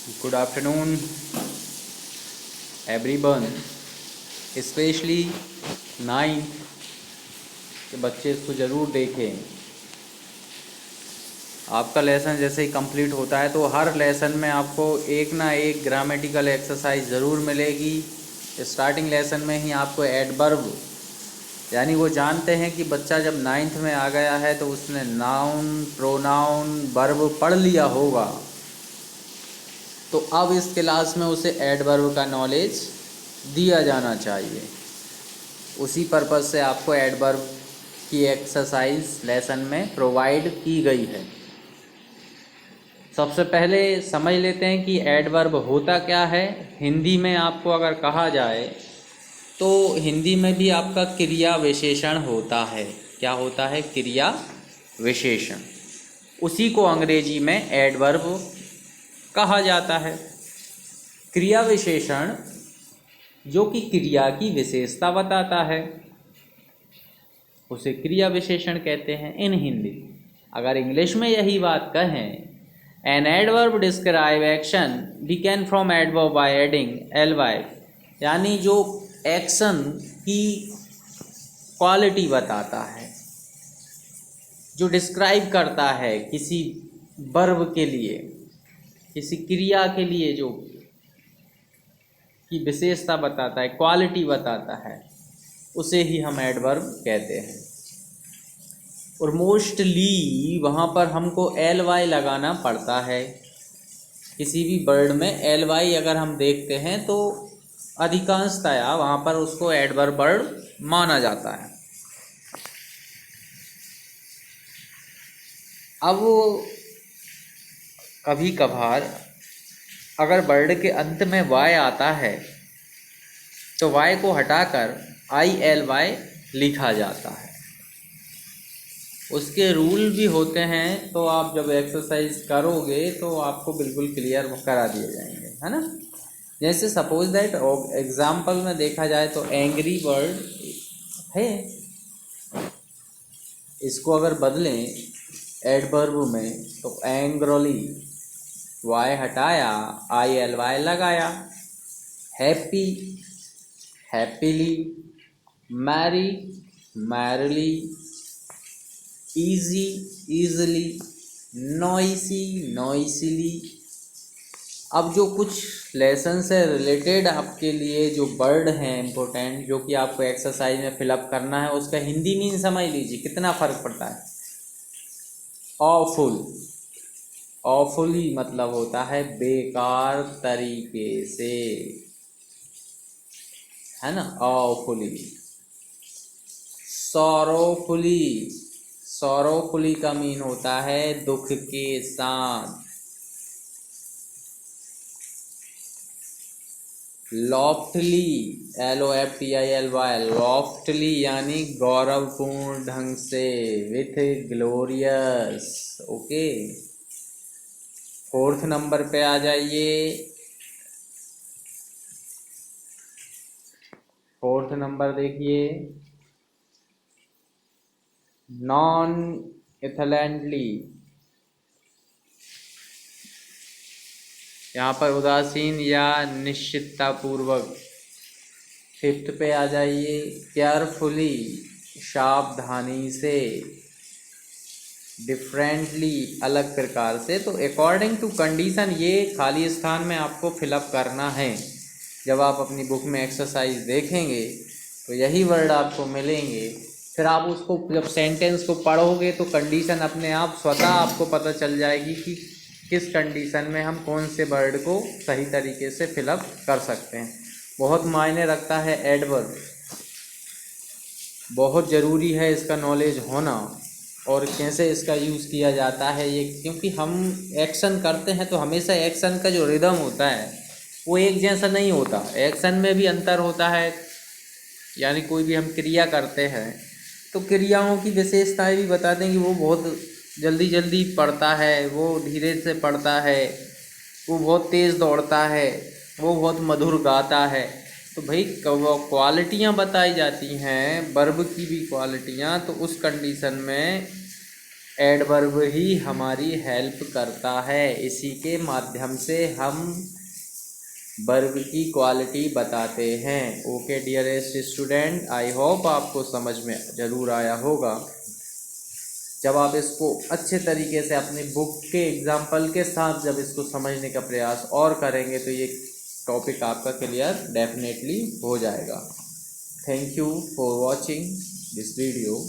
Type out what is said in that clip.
Good afternoon, everyone, specially 9th के बच्चे इसको ज़रूर देखें। आपका लेसन जैसे ही कंप्लीट होता है तो हर लेसन में आपको एक ना एक ग्रामेटिकल एक्सरसाइज ज़रूर मिलेगी। स्टार्टिंग लेसन में ही आपको एडवर्ब, यानी वो जानते हैं कि बच्चा जब 9th में आ गया है तो उसने नाउन, प्रोनाउन, वर्ब पढ़ लिया होगा, तो अब इस क्लास में उसे एडवर्ब का नॉलेज दिया जाना चाहिए। उसी पर्पज़ से आपको एडवर्ब की एक्सरसाइज लेसन में प्रोवाइड की गई है। सबसे पहले समझ लेते हैं कि एडवर्ब होता क्या है। हिंदी में आपको अगर कहा जाए तो हिंदी में भी आपका क्रिया विशेषण होता है। क्या होता है? क्रिया विशेषण। उसी को अंग्रेजी में एडवर्ब कहा जाता है। क्रिया विशेषण जो कि क्रिया की विशेषता बताता है, उसे क्रिया विशेषण कहते हैं इन हिंदी। अगर इंग्लिश में यही बात कहें, an adverb describe action begin from adverb by adding ly, यानी जो एक्शन की क्वालिटी बताता है, जो डिस्क्राइब करता है किसी वर्ब के लिए, किसी क्रिया के लिए, जो की विशेषता बताता है, क्वालिटी बताता है, उसे ही हम एडवर्ब कहते हैं। और मोस्टली वहाँ पर हमको ly लगाना पड़ता है। किसी भी वर्ड में ly अगर हम देखते हैं तो अधिकांशतया वहाँ पर उसको एडवर्ब वर्ड माना जाता है। अब कभी कभार अगर वर्ड के अंत में y आता है तो y को हटाकर ily लिखा जाता है। उसके रूल भी होते हैं, तो आप जब एक्सरसाइज करोगे तो आपको बिल्कुल क्लियर करा दिए जाएंगे, है ना। जैसे सपोज दैट एग्जाम्पल में देखा जाए तो एंग्री वर्ड है, इसको अगर बदलें एडवर्ब में तो एंग्रली, वाई हटाया, ily लगाया। Happy, happily, merry, merrily, easy, easily, noisy, noisily. अब जो कुछ लेसन से रिलेटेड आपके लिए जो वर्ड हैं इम्पोर्टेंट, जो कि आपको एक्सरसाइज में फिलअप करना है, उसका हिंदी मीन समझ लीजिए कितना फ़र्क पड़ता है। ऑफुल, ऑफुली मतलब होता है बेकार तरीके से, है ना, ऑफुली। सॉरोफुली, सॉरोफुली का मीन होता है दुख के साथ। लॉफ्टली, LOFTILY, लॉफ्टली यानी गौरवपूर्ण ढंग से, with glorious. Okay, 4th number पे आ जाइए। 4th नंबर देखिए, नॉन एथलेंटली, यहाँ पर उदासीन या निश्चितता पूर्वक। 5th पे आ जाइए, केयरफुली, सावधानी से, डिफरेंटली, अलग प्रकार से। तो अकॉर्डिंग टू कंडीशन ये खाली स्थान में आपको फिलअप करना है। जब आप अपनी बुक में एक्सरसाइज देखेंगे तो यही वर्ड आपको मिलेंगे। फिर आप उसको जब सेंटेंस को पढ़ोगे तो कंडीशन अपने आप स्वतः आपको पता चल जाएगी कि किस कंडीशन में हम कौन से वर्ड को सही तरीके से फिलअप कर सकते हैं। बहुत मायने रखता है एडवर्ब, बहुत ज़रूरी है इसका नॉलेज होना और कैसे इसका यूज़ किया जाता है ये, क्योंकि हम एक्शन करते हैं तो हमेशा एक्शन का जो रिदम होता है वो एक जैसा नहीं होता। एक्शन में भी अंतर होता है, यानी कोई भी हम क्रिया करते हैं तो क्रियाओं की विशेषताएं भी बताते हैं कि वो बहुत जल्दी जल्दी पढ़ता है, वो धीरे से पढ़ता है, वो बहुत तेज़ दौड़ता है, वो बहुत मधुर गाता है। तो भाई वो क्वालिटियाँ बताई जाती हैं, वर्ब की भी क्वालिटियाँ। तो उस कंडीशन में एडवर्ब ही हमारी हेल्प करता है। इसी के माध्यम से हम वर्ब की क्वालिटी बताते हैं। Okay dearest student, I hope आपको समझ में ज़रूर आया होगा। जब आप इसको अच्छे तरीके से अपनी बुक के एग्जाम्पल के साथ जब इसको समझने का प्रयास और करेंगे तो ये टॉपिक आपका क्लियर डेफिनेटली हो जाएगा। Thank you for watching this video.